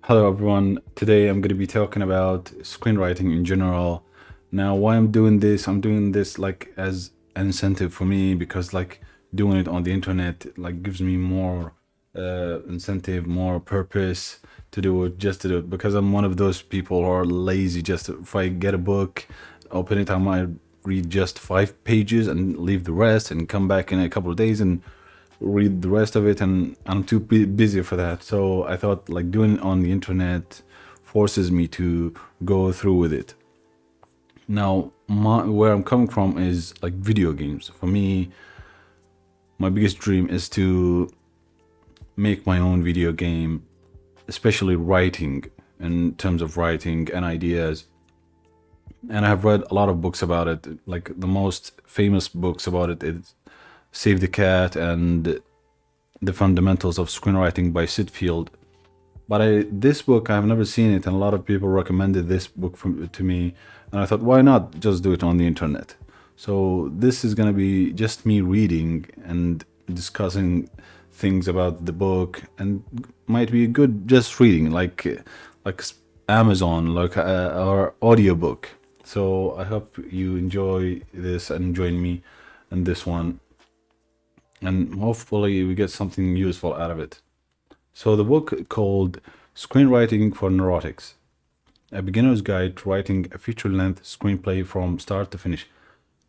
Hello everyone. Today I'm going to be talking about screenwriting in general. Now, why I'm doing this like as an incentive for me because like doing it on the internet like gives me more incentive, more purpose to do it, just to do it because I'm one of those people who are lazy. Just if I get a book, open it, I might read just 5 pages and leave the rest and come back in a couple of days and read the rest of it, and I'm too busy for that. So I thought like doing it on the internet forces me to go through with it. Now, where I'm coming from is like video games. For me, my biggest dream is to make my own video game, especially writing, in terms of writing and ideas. And I have read a lot of books about it. Like the most famous books about it is Save the Cat and The Fundamentals of Screenwriting by Sid Field. But this book, I've never seen it, and a lot of people recommended this book to me, and I thought, why not just do it on the internet? So this is gonna be just me reading and discussing things about the book, and might be good just reading, like Amazon, like our audiobook. So I hope you enjoy this and join me in this one, and hopefully we get something useful out of it. So the book called Screenwriting for Neurotics, a beginner's guide to writing a feature-length screenplay from start to finish.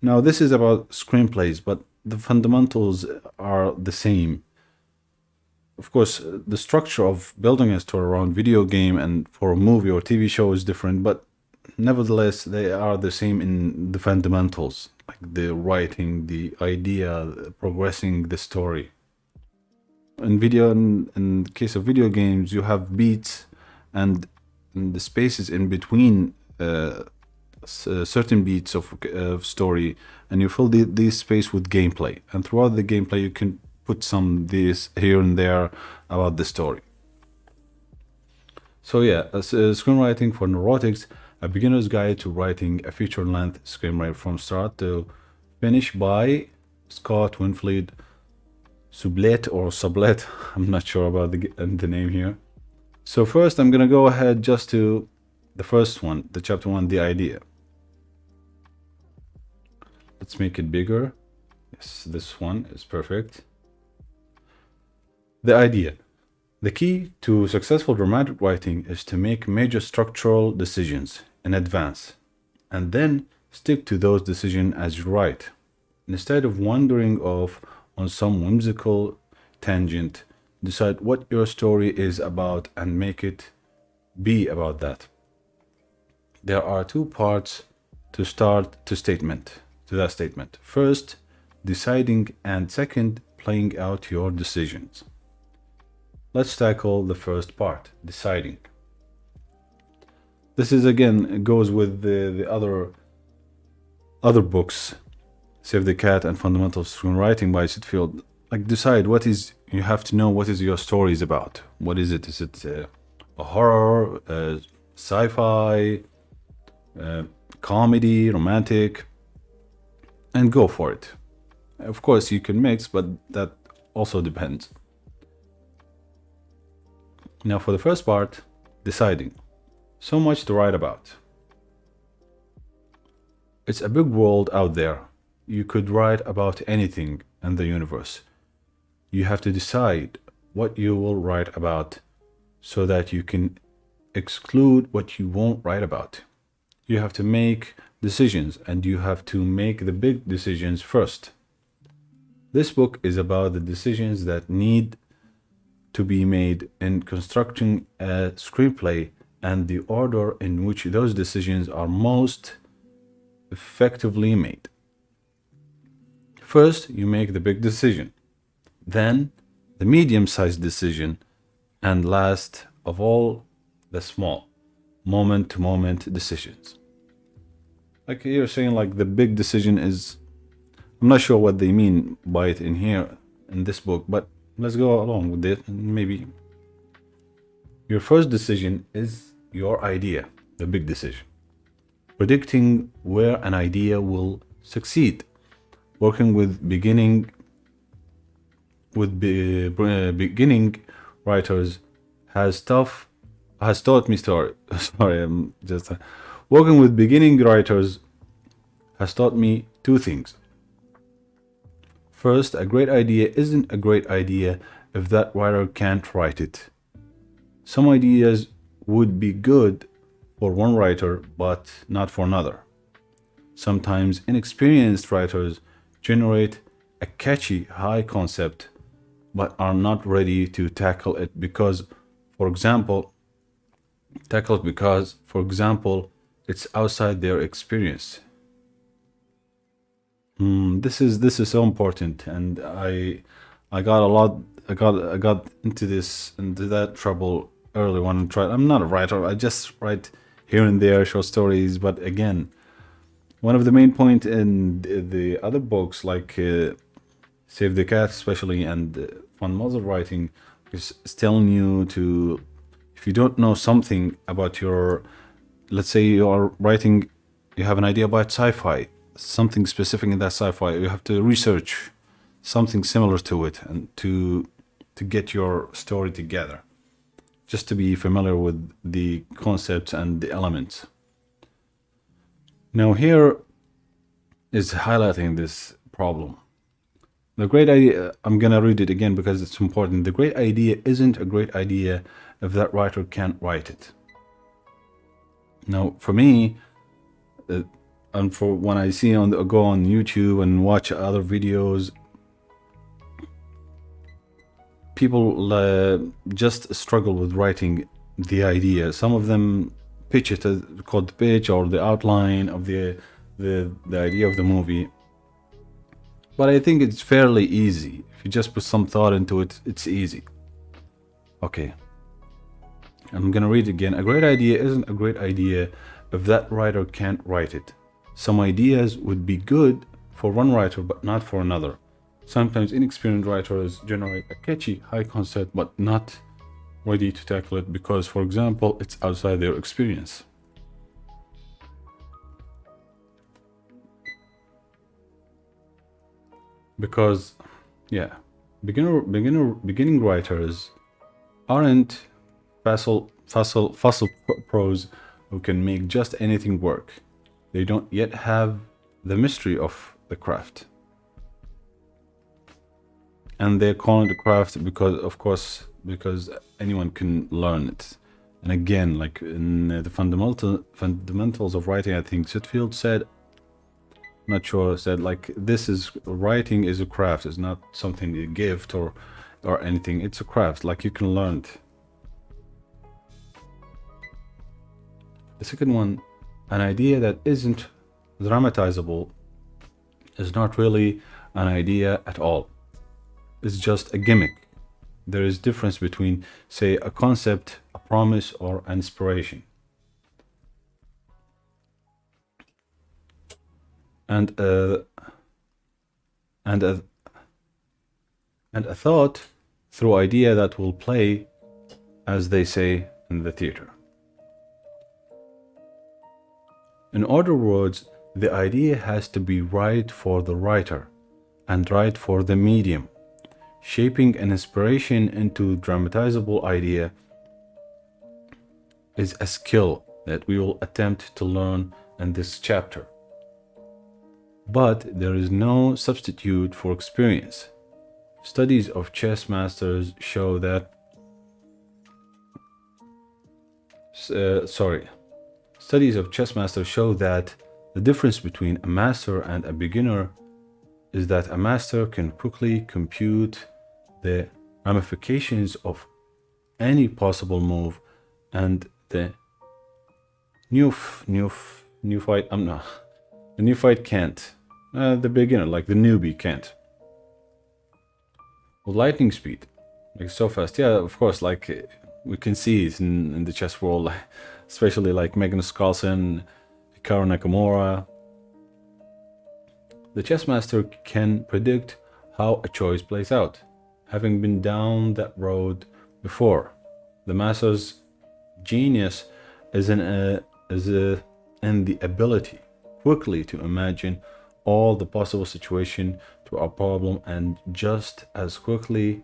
Now this is about screenplays, but the fundamentals are the same. Of course, the structure of building a story around video game and for a movie or TV show is different, but nevertheless they are the same in the fundamentals, like the writing, the idea, progressing the story. In the case of video games, you have beats and the spaces in between certain beats of story, and you fill these space with gameplay, and throughout the gameplay you can put some this here and there about the story. So yeah, screenwriting for neurotics, a beginner's guide to writing a feature-length screenplay from start to finish, by Scott Winfleet Sublet or Sublet. I'm not sure about the name here. So first I'm gonna go ahead just to the first one, the chapter one, the idea. Let's make it bigger. Yes, this one is perfect. The idea. The key to successful dramatic writing is to make major structural decisions in advance and then stick to those decisions as you write, instead of wandering off on some whimsical tangent. Decide what your story is about and make it be about that. There are two parts to that statement. First, deciding, and second, playing out your decisions. Let's tackle the first part, deciding. This is again, it goes with the other books, Save the Cat and Fundamentals of Screenwriting by Sid Field. Like, decide what is, you have to know what is your story is about. What is it? Is it a horror, sci-fi, comedy, romantic? And go for it. Of course, you can mix, but that also depends. Now, for the first part, deciding. So much to write about. It's a big world out there. You could write about anything in the universe. You have to decide what you will write about so that you can exclude what you won't write about. You have to make decisions, and you have to make the big decisions first. This book is about the decisions that need to be made in constructing a screenplay and the order in which those decisions are most effectively made. First, you make the big decision, then the medium-sized decision, and last of all, the small, moment-to-moment decisions. Like you're saying, like the big decision is, I'm not sure what they mean by it in here, in this book, but let's go along with it. Maybe your first decision is your idea, the big decision. Predicting where an idea will succeed. Working with beginning writers has tough has taught me story. Sorry, I'm just working with beginning writers has taught me two things. First, a great idea isn't a great idea if that writer can't write it. Some ideas would be good for one writer, but not for another. Sometimes inexperienced writers generate a catchy high concept but are not ready to tackle it because, for example, it's outside their experience. This is so important, and I got a lot. I got into that trouble early when I tried. I'm not a writer. I just write here and there short stories. But again, one of the main point in the other books, like Save the Cat, especially, and Fun Muzzle Writing, is telling you to, if you don't know something about your, let's say you are writing, you have an idea about sci-fi, something specific in that sci-fi, you have to research something similar to it and to get your story together, just to be familiar with the concepts and the elements. Now here is highlighting this problem. The great idea, I'm gonna read it again because it's important. The great idea isn't a great idea if that writer can't write it. Now, for me, and for when I see go on YouTube and watch other videos, people just struggle with writing the idea. Some of them pitch it as called the pitch or the outline of the idea of the movie. But I think it's fairly easy. If you just put some thought into it, it's easy. Okay. I'm gonna read again. A great idea isn't a great idea if that writer can't write it. Some ideas would be good for one writer but not for another. Sometimes inexperienced writers generate a catchy high concept but not ready to tackle it because, for example, it's outside their experience. Because, yeah, beginning writers aren't fossil pros who can make just anything work. They don't yet have the mystery of the craft. And they're calling it a craft because, of course, because anyone can learn it. And again, like in the fundamentals of writing, I think Sitfield said, not sure, said like this is writing is a craft. It's not something a gift or anything. It's a craft. Like you can learn it. The second one, an idea that isn't dramatizable is not really an idea at all. It's just a gimmick. There is difference between, say, a concept, a promise, or an inspiration. And a thought through idea that will play, as they say in the theater. In other words, the idea has to be right for the writer and right for the medium. Shaping an inspiration into dramatizable idea is a skill that we will attempt to learn in this chapter. But there is no substitute for experience. Studies of chess masters show that Studies of chess masters show that the difference between a master and a beginner is that a master can quickly compute the ramifications of any possible move, and the neophyte can't. The beginner, like the newbie, can't. With lightning speed, like so fast. Yeah, of course, like we can see it in the chess world, especially like Magnus Carlsen, Hikaru Nakamura. The chess master can predict how a choice plays out, having been down that road before. The master's genius is in the ability quickly to imagine all the possible situation to a problem and just as quickly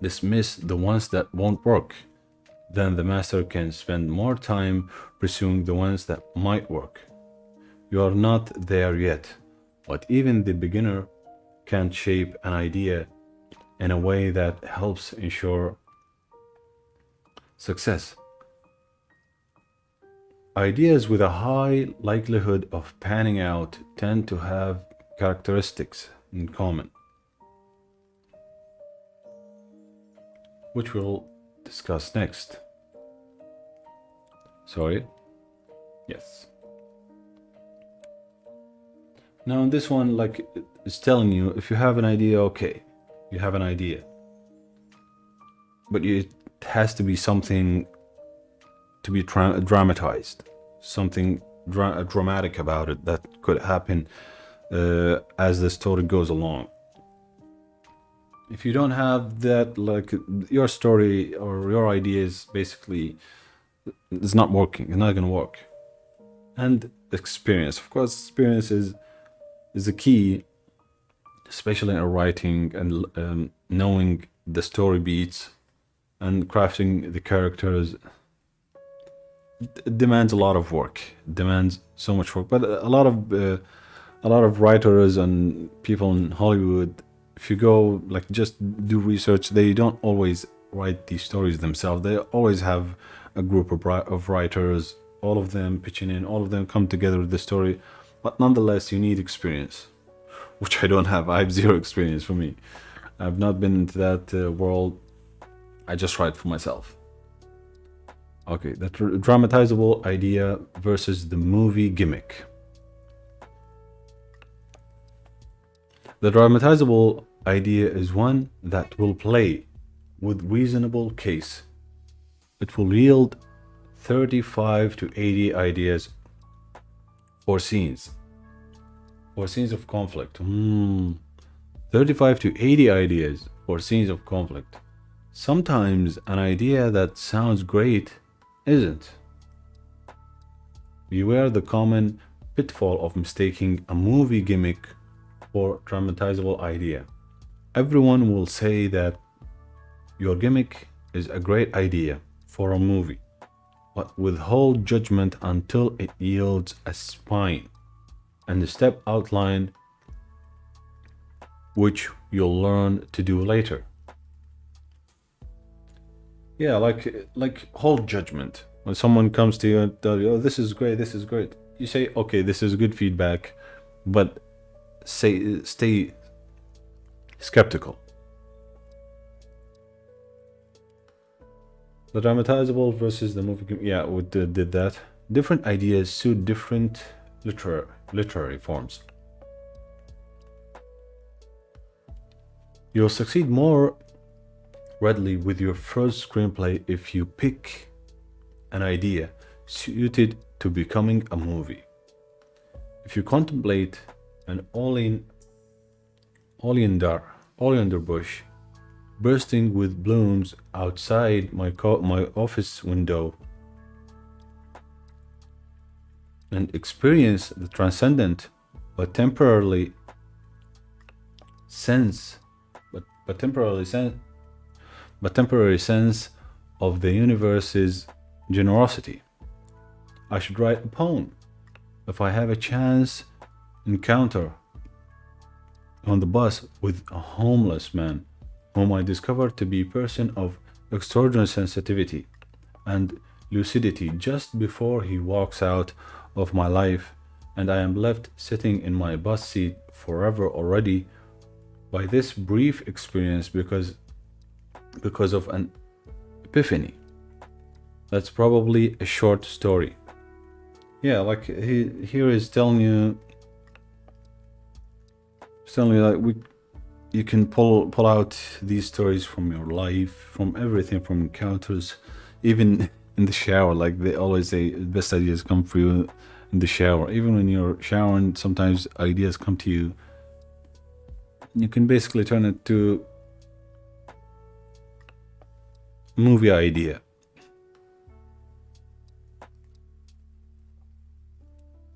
dismiss the ones that won't work. then the master can spend more time pursuing the ones that might work. You are not there yet, but even the beginner can shape an idea in a way that helps ensure success. Ideas with a high likelihood of panning out tend to have characteristics in common, which we'll discuss next. Sorry? Yes. Now, in this one, like it's telling you, if you have an idea, okay, you have an idea, but it has to be something to be dramatized, something dramatic about it that could happen as the story goes along. If you don't have that, like your story or your idea is basically it's not working, it's not gonna work. And experience, of course, experience is a key, especially in writing and knowing the story beats and crafting the characters. It demands a lot of work. It demands so much work. But a lot of writers and people in Hollywood, if you go like just do research, they don't always write these stories themselves. They always have a group of writers, all of them pitching in, all of them come together with the story. But nonetheless, you need experience, which I don't have. I have zero experience for me. I've not been into that world. I just write for myself. Okay, the dramatizable idea versus the movie gimmick. The dramatizable idea is one that will play with reasonable case. It will yield 35 to 80 ideas for scenes. For scenes of conflict. 35 to 80 ideas for scenes of conflict. Sometimes an idea that sounds great isn't. Beware the common pitfall of mistaking a movie gimmick for dramatizable idea. Everyone will say that your gimmick is a great idea for a movie, but withhold judgment until it yields a spine and a step outline, which you'll learn to do later. Yeah, like hold judgment. When someone comes to you and tell you, "Oh, this is great, this is great," you say, "Okay, this is good feedback," but stay skeptical. The dramatizable versus the movie. Yeah, we did that. Different ideas suit different literary forms. You'll succeed more readily with your first screenplay if you pick an idea suited to becoming a movie. If you contemplate an oleander bush bursting with blooms outside my office window and experience the transcendent but temporarily sense but temporary sense of the universe's generosity. I should write a poem. If I have a chance encounter on the bus with a homeless man whom I discover to be a person of extraordinary sensitivity and lucidity just before he walks out of my life, and I am left sitting in my bus seat forever already by this brief experience because of an epiphany. That's probably a short story. Yeah, like here is telling you like you can pull out these stories from your life, from everything, from encounters, even in the shower. Like they always say, the best ideas come for you in the shower. Even when you're showering, sometimes ideas come to you. You can basically turn it to movie idea.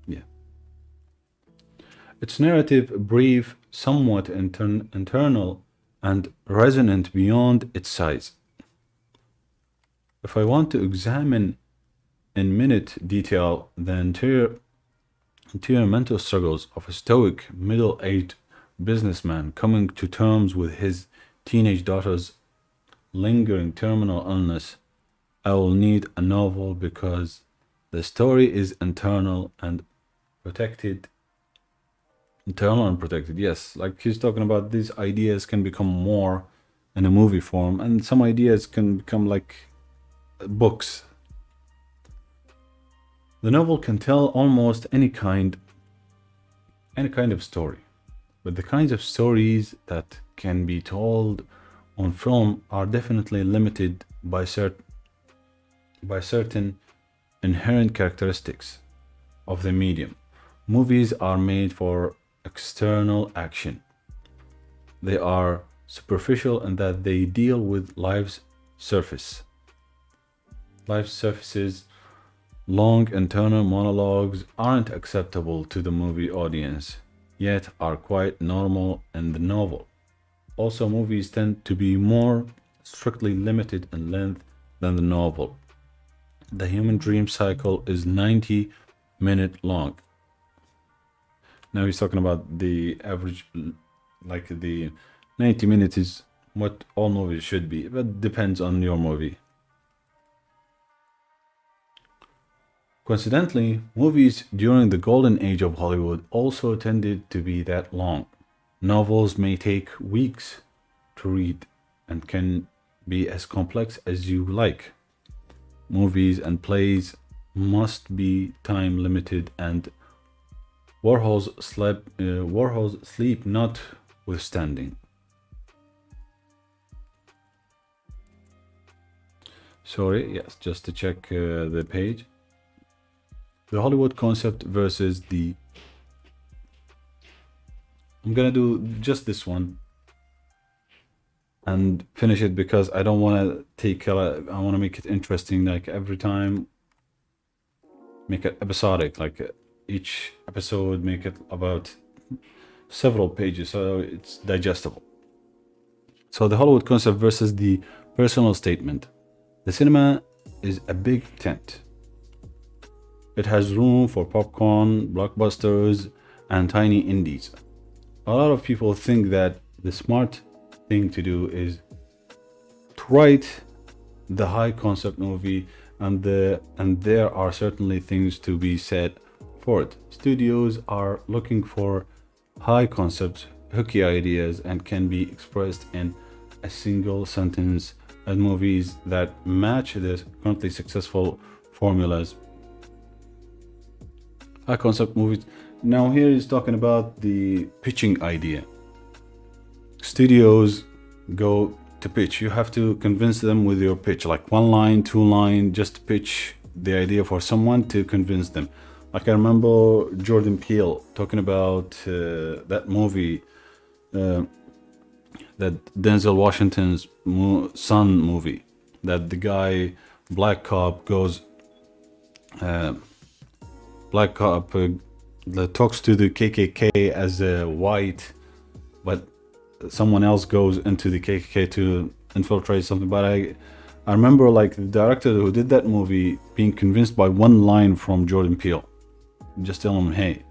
Yeah. Its narrative brief, somewhat internal and resonant beyond its size. If I want to examine in minute detail the interior mental struggles of a stoic, middle-aged businessman coming to terms with his teenage daughter's lingering terminal illness, I will need a novel because the story is protected. Internal and protected, yes. Like he's talking about, these ideas can become more in a movie form, and some ideas can become like books. The novel can tell almost any kind of story, but the kinds of stories that can be told on film are definitely limited by certain inherent characteristics of the medium. Movies are made for external action. They are superficial in that they deal with life's surfaces. Long internal monologues aren't acceptable to the movie audience, yet are quite normal in the novel. Also, movies tend to be more strictly limited in length than the novel. The human dream cycle is 90-minute long. Now he's talking about the average, like the 90 minutes is what all movies should be, but depends on your movie. Coincidentally, movies during the golden age of Hollywood also tended to be that long. Novels may take weeks to read and can be as complex as you like. Movies and plays must be time limited, and Warhol's sleep notwithstanding. Sorry, yes, just to check the page. The Hollywood concept versus the. I'm gonna do just this one and finish it because I don't want to take. I want to make it interesting. Like every time, make it episodic. Like each episode, make it about several pages so it's digestible. So the Hollywood concept versus the personal statement. The cinema is a big tent. It has room for popcorn, blockbusters, and tiny indies. A lot of people think that the smart thing to do is to write the high concept movie, and there are certainly things to be said for it. Studios are looking for high concepts, hooky ideas, and can be expressed in a single sentence, and movies that match the currently successful formulas. High concept movies. Now here he's talking about the pitching idea. Studios go to pitch. You have to convince them with your pitch, like one line, two line, just pitch the idea for someone to convince them. Like I remember Jordan Peele talking about that movie, that Denzel Washington's Son movie, that the guy Black Cop goes, Black Cop that talks to the KKK as a white, but someone else goes into the KKK to infiltrate something. But I remember like the director who did that movie being convinced by one line from Jordan Peele. Just tell him, hey,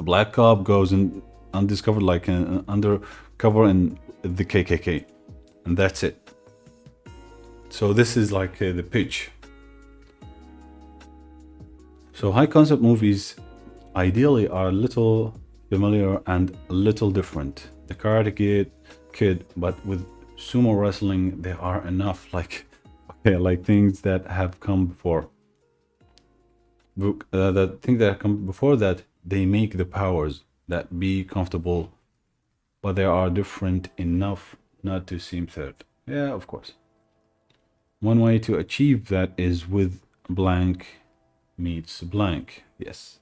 a black cop goes in undiscovered, like undercover in the KKK, and that's it. So this is like the pitch. So high concept movies ideally are a little familiar and a little different. The Karate Kid, but with sumo wrestling, there are enough like things that have come before. The things that have come before that, they make the powers that be comfortable, but they are different enough not to seem third. Yeah, of course. One way to achieve that is with blank meets blank. Yes.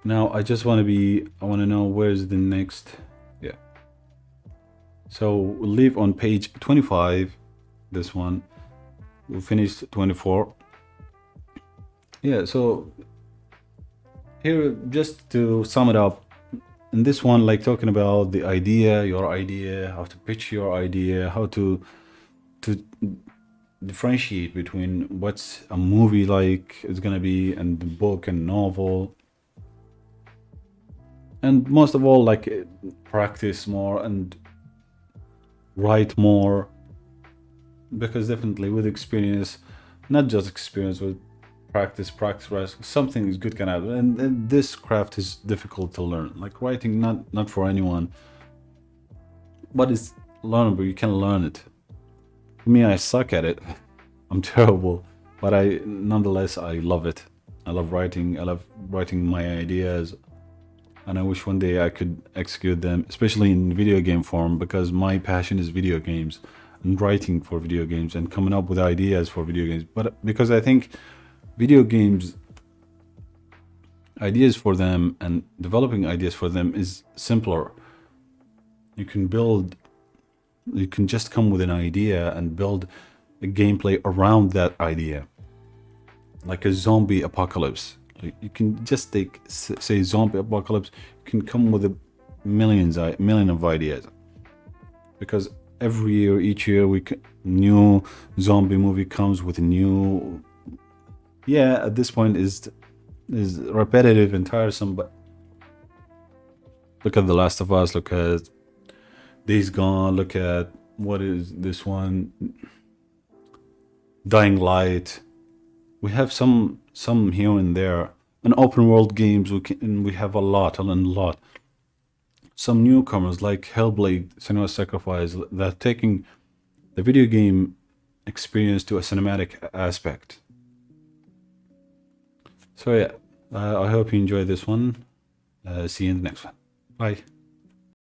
Now I just want to know where's the next. Yeah. So we'll leave on page 25. This one. We'll finish 24. Yeah, so here, just to sum it up, in this one, like talking about the idea, your idea, how to pitch your idea, how to differentiate between what's a movie like is gonna be and the book and novel, and most of all, like practice more and write more, because definitely with experience, not just experience, with practice, something is good can happen. And this craft is difficult to learn. Like writing, not for anyone, but it's learnable. You can learn it. For me, I suck at it. I'm terrible, but I nonetheless I love it. I love writing. I love writing my ideas, and I wish one day I could execute them, especially in video game form, because my passion is video games and writing for video games and coming up with ideas for video games. But because I think video games, ideas for them and developing ideas for them is simpler. You can build, you can just come with an idea and build a gameplay around that idea, like a zombie apocalypse. Like you can just take, say, zombie apocalypse. You can come with a million of ideas, because every year, each year, new zombie movie comes with a new. Yeah, at this point is repetitive and tiresome, but look at The Last of Us. Look at Days Gone. Look at what is this one? Dying Light. We have some here and there. And open world games, we have a lot. Some newcomers like Hellblade, Senua's Sacrifice, that taking the video game experience to a cinematic aspect. So yeah, I hope you enjoyed this one. See you in the next one. Bye.